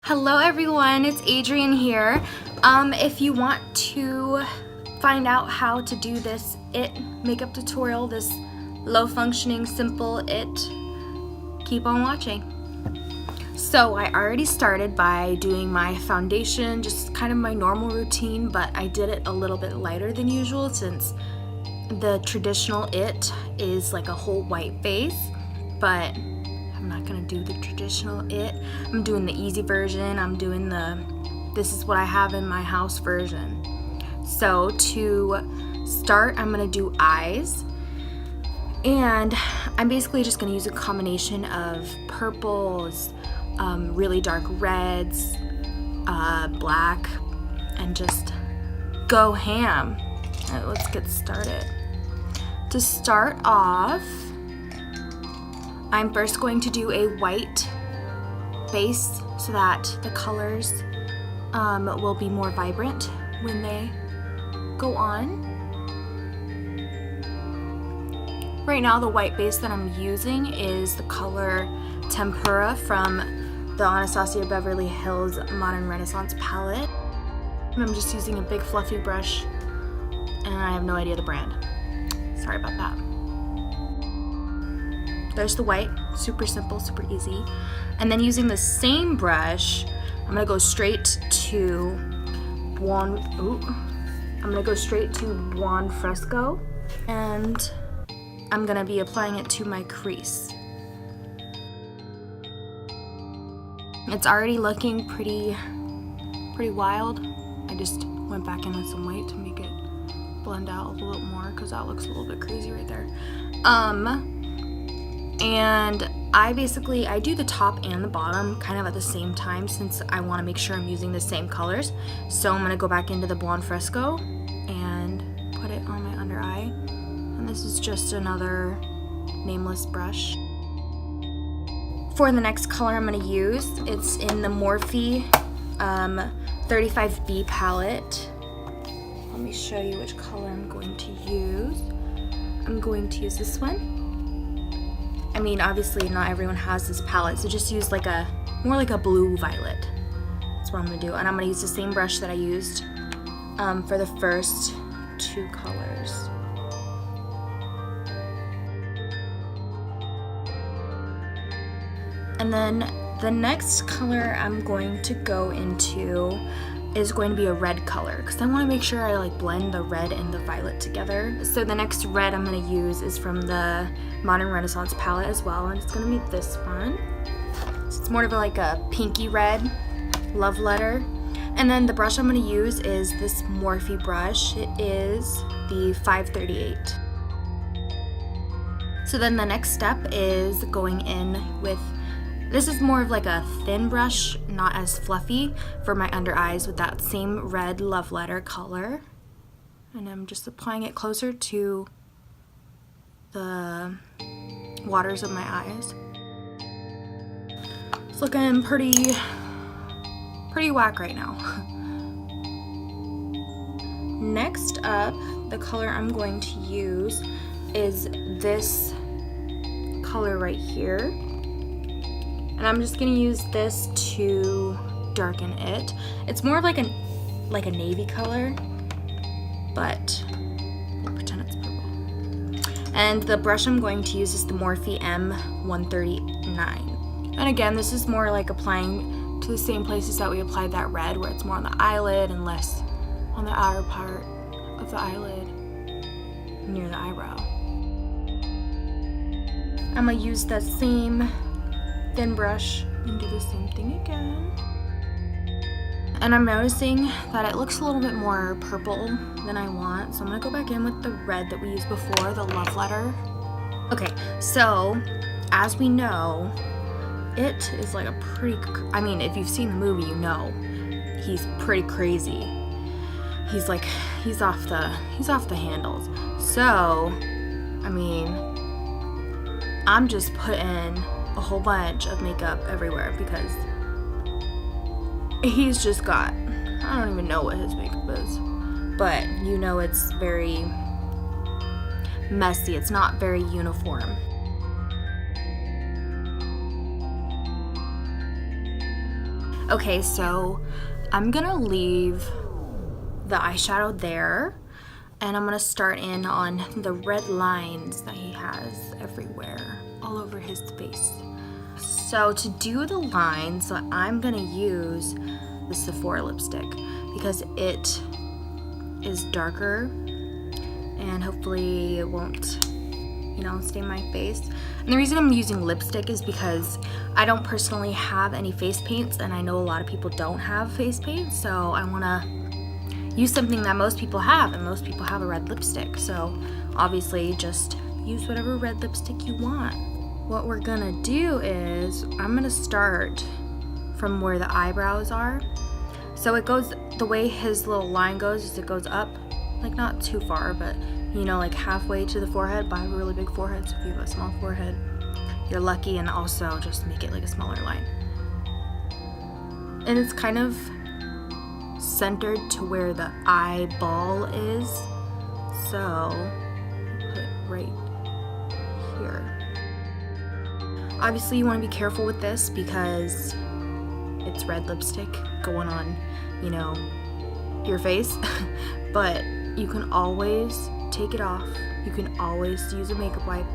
Hello everyone, it's Adrienne here. If you want to find out how to do this IT makeup tutorial, this low functioning simple IT, keep on watching. So I already started by doing my foundation, just kind of my normal routine, but I did it a little bit lighter than usual since the traditional IT is like a whole white base, but I'm not gonna do the traditional IT. I'm doing the easy version. I'm doing this is what I have in my house version. So to start, I'm gonna do eyes. And I'm basically just gonna use a combination of purples, really dark reds, black, and just go ham. All right, let's get started. To start off, I'm first going to do a white base so that the colors will be more vibrant when they go on. Right now the white base that I'm using is the color Tempera from the Anastasia Beverly Hills Modern Renaissance palette. I'm just using a big fluffy brush and I have no idea the brand. Sorry about that. There's the white, super simple, super easy. And then using the same brush, I'm gonna go straight to Buon Fresco, and I'm gonna be applying it to my crease. It's already looking pretty wild. I just went back in with some white to make it blend out a little more because that looks a little bit crazy right there. And I do the top and the bottom kind of at the same time since I want to make sure I'm using the same colors. So I'm going to go back into the Buon Fresco and put it on my under eye. And this is just another nameless brush. For the next color I'm going to use, it's in the Morphe 35B palette. Let me show you which color I'm going to use. I'm going to use this one. I mean, obviously not everyone has this palette, so just use more like a blue violet. That's what I'm gonna do. And I'm gonna use the same brush that I used for the first two colors. And then the next color I'm going to go into is going to be a red color because I want to make sure I blend the red and the violet together. So the next red I'm going to use is from the Modern Renaissance palette as well, and it's going to be this one. So it's more of a pinky red, love letter. And then the brush I'm going to use is this Morphe brush. It is the 538. So then the next step is going in with, this is more of a thin brush, not as fluffy, for my under eyes with that same red love letter color. And I'm just applying it closer to the waters of my eyes. It's looking pretty whack right now. Next up, the color I'm going to use is this color right here. And I'm just gonna use this to darken it. It's more of like a navy color, but we'll pretend it's purple. And the brush I'm going to use is the Morphe M139. And again, this is more like applying to the same places that we applied that red, where it's more on the eyelid and less on the outer part of the eyelid near the eyebrow. I'm gonna use that same thin brush and do the same thing again. And I'm noticing that it looks a little bit more purple than I want, so I'm gonna go back in with the red that we used before, the love letter. Okay, so as we know, it is like a pretty, I mean, if you've seen the movie, you know he's pretty crazy. He's off the handles. So, I mean, I'm just putting a whole bunch of makeup everywhere because he's just got, I don't even know what his makeup is, but you know it's very messy. It's not very uniform. Okay, so I'm gonna leave the eyeshadow there, and I'm gonna start in on the red lines that he has everywhere, all over his face. So to do the lines, I'm gonna use the Sephora lipstick because it is darker and hopefully it won't, you know, stain my face. And the reason I'm using lipstick is because I don't personally have any face paints, and I know a lot of people don't have face paint, so I wanna use something that most people have, and most people have a red lipstick. So obviously just use whatever red lipstick you want. What we're gonna do is I'm gonna start from where the eyebrows are. So it goes, the way his little line goes is it goes up, like not too far, but you know, like halfway to the forehead. But I have a really big forehead, so if you have a small forehead, you're lucky, and also just make it like a smaller line. And it's kind of centered to where the eyeball is, so put it right here. Obviously you want to be careful with this because it's red lipstick going on, you know, your face, but you can always take it off. You can always use a makeup wipe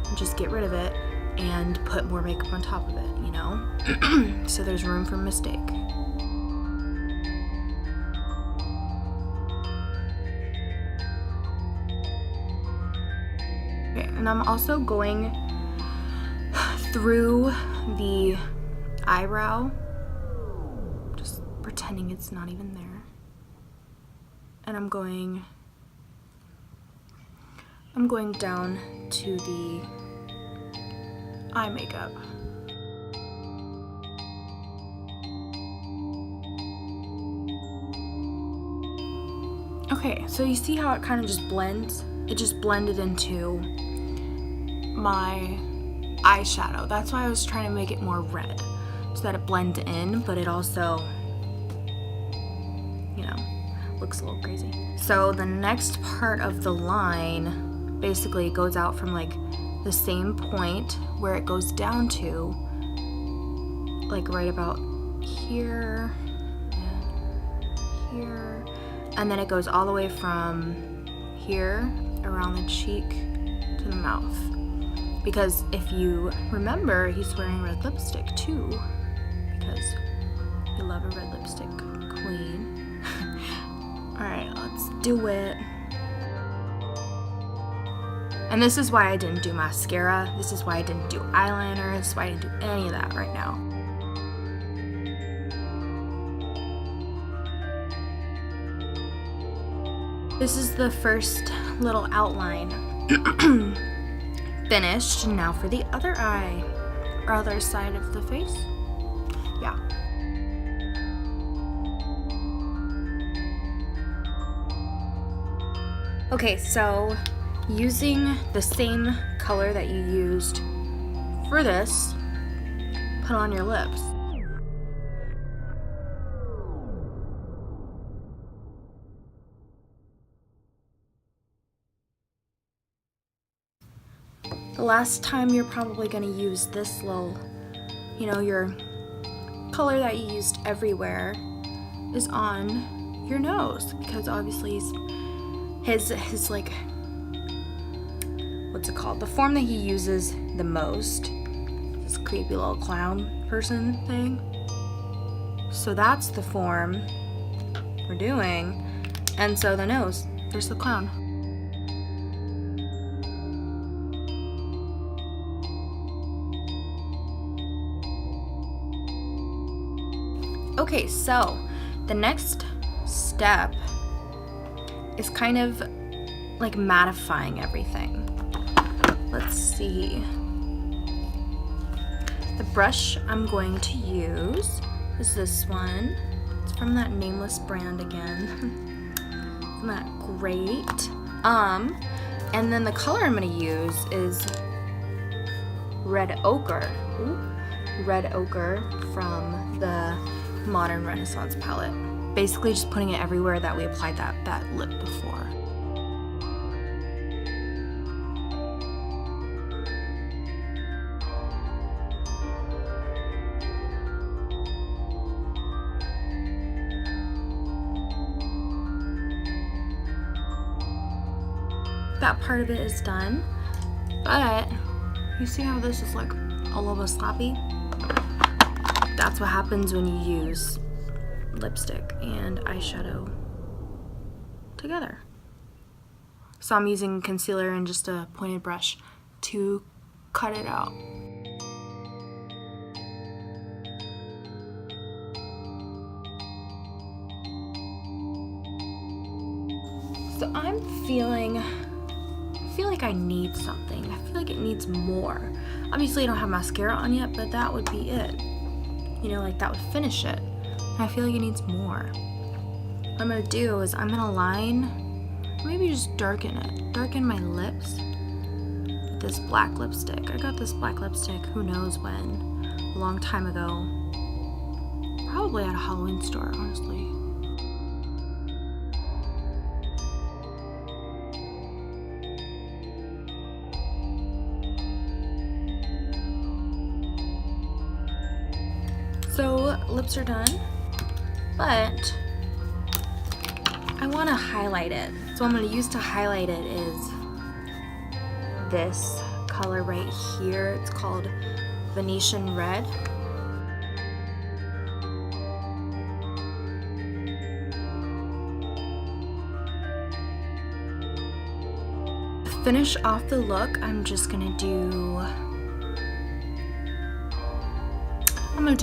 and just get rid of it and put more makeup on top of it, you know? So there's room for mistake. Okay, and I'm also going through the eyebrow, just pretending it's not even there. And I'm going down to the eye makeup. Okay, so you see how it kind of just blends? It just blended into my eyeshadow. That's why I was trying to make it more red, so that it blends in, but it also, you know, looks a little crazy. So the next part of the line basically goes out from like the same point where it goes down to, like right about here and here, and then it goes all the way from here around the cheek to the mouth. Because if you remember, he's wearing red lipstick too, because you love a red lipstick queen. Alright, let's do it. And this is why I didn't do mascara. This is why I didn't do eyeliner. This is why I didn't do any of that right now. This is the first little outline finished. Now for the other eye, or other side of the face. Yeah. Okay, so using the same color that you used for this, put on your lips. The last time you're probably going to use this little, you know, your color that you used everywhere is on your nose, because obviously his like, what's it called? The form that he uses the most, this creepy little clown person thing. So that's the form we're doing. And so the nose, there's the clown. Okay, so the next step is kind of like mattifying everything. Let's see. The brush I'm going to use is this one. It's from that Nameless brand again. Isn't that great? And then the color I'm gonna use is Red Ochre. Ooh. Red Ochre from the Modern Renaissance palette. Basically just putting it everywhere that we applied that lip before. that part of it is done. But you see how this is like a little bit sloppy? That's what happens when you use lipstick and eyeshadow together. So I'm using concealer and just a pointed brush to cut it out. So I feel like I need something. I feel like it needs more. Obviously I don't have mascara on yet, but that would be it. You know, like that would finish it. And I feel like it needs more. What I'm gonna do is I'm gonna line, maybe just darken it. Darken my lips with this black lipstick. I got this black lipstick, who knows when, a long time ago. Probably at a Halloween store, honestly. So lips are done, but I want to highlight it. So what I'm going to use to highlight it is this color right here. It's called Venetian Red. To finish off the look, I'm just going to do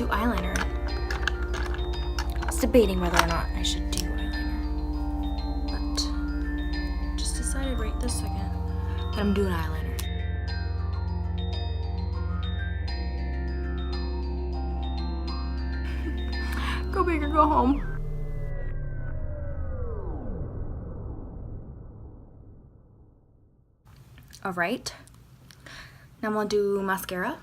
eyeliner. I was debating whether or not I should do eyeliner, but just decided right this second that I'm doing eyeliner. Go big or go home. All right, now I'm gonna do mascara.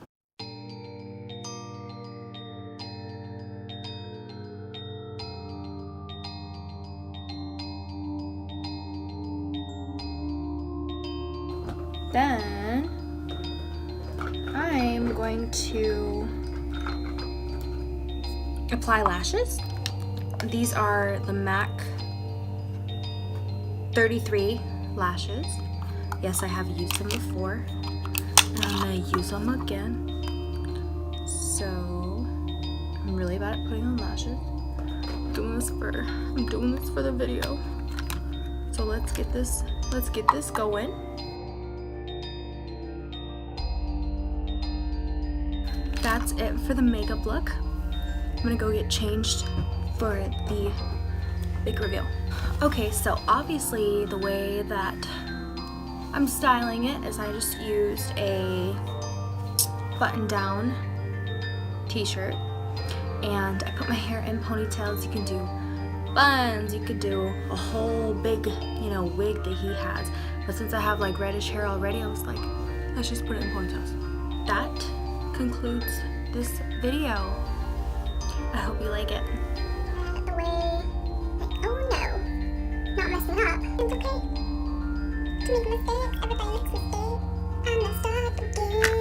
Then I'm going to apply lashes. These are the MAC 33 lashes. Yes, I have used them before, and I'm gonna use them again. So I'm really bad at putting on lashes. I'm doing this for the video. So let's get this going. That's it for the makeup look. I'm gonna go get changed for the big reveal. Okay, so obviously the way that I'm styling it is I just used a button-down t-shirt and I put my hair in ponytails. You can do buns, you could do a whole big, wig that he has. But since I have like reddish hair already, I was like, let's just put it in ponytails. That concludes this video. I hope you like it. The way, oh no, not messing up. It's okay to make mistakes. Everybody makes mistakes. I messed up again.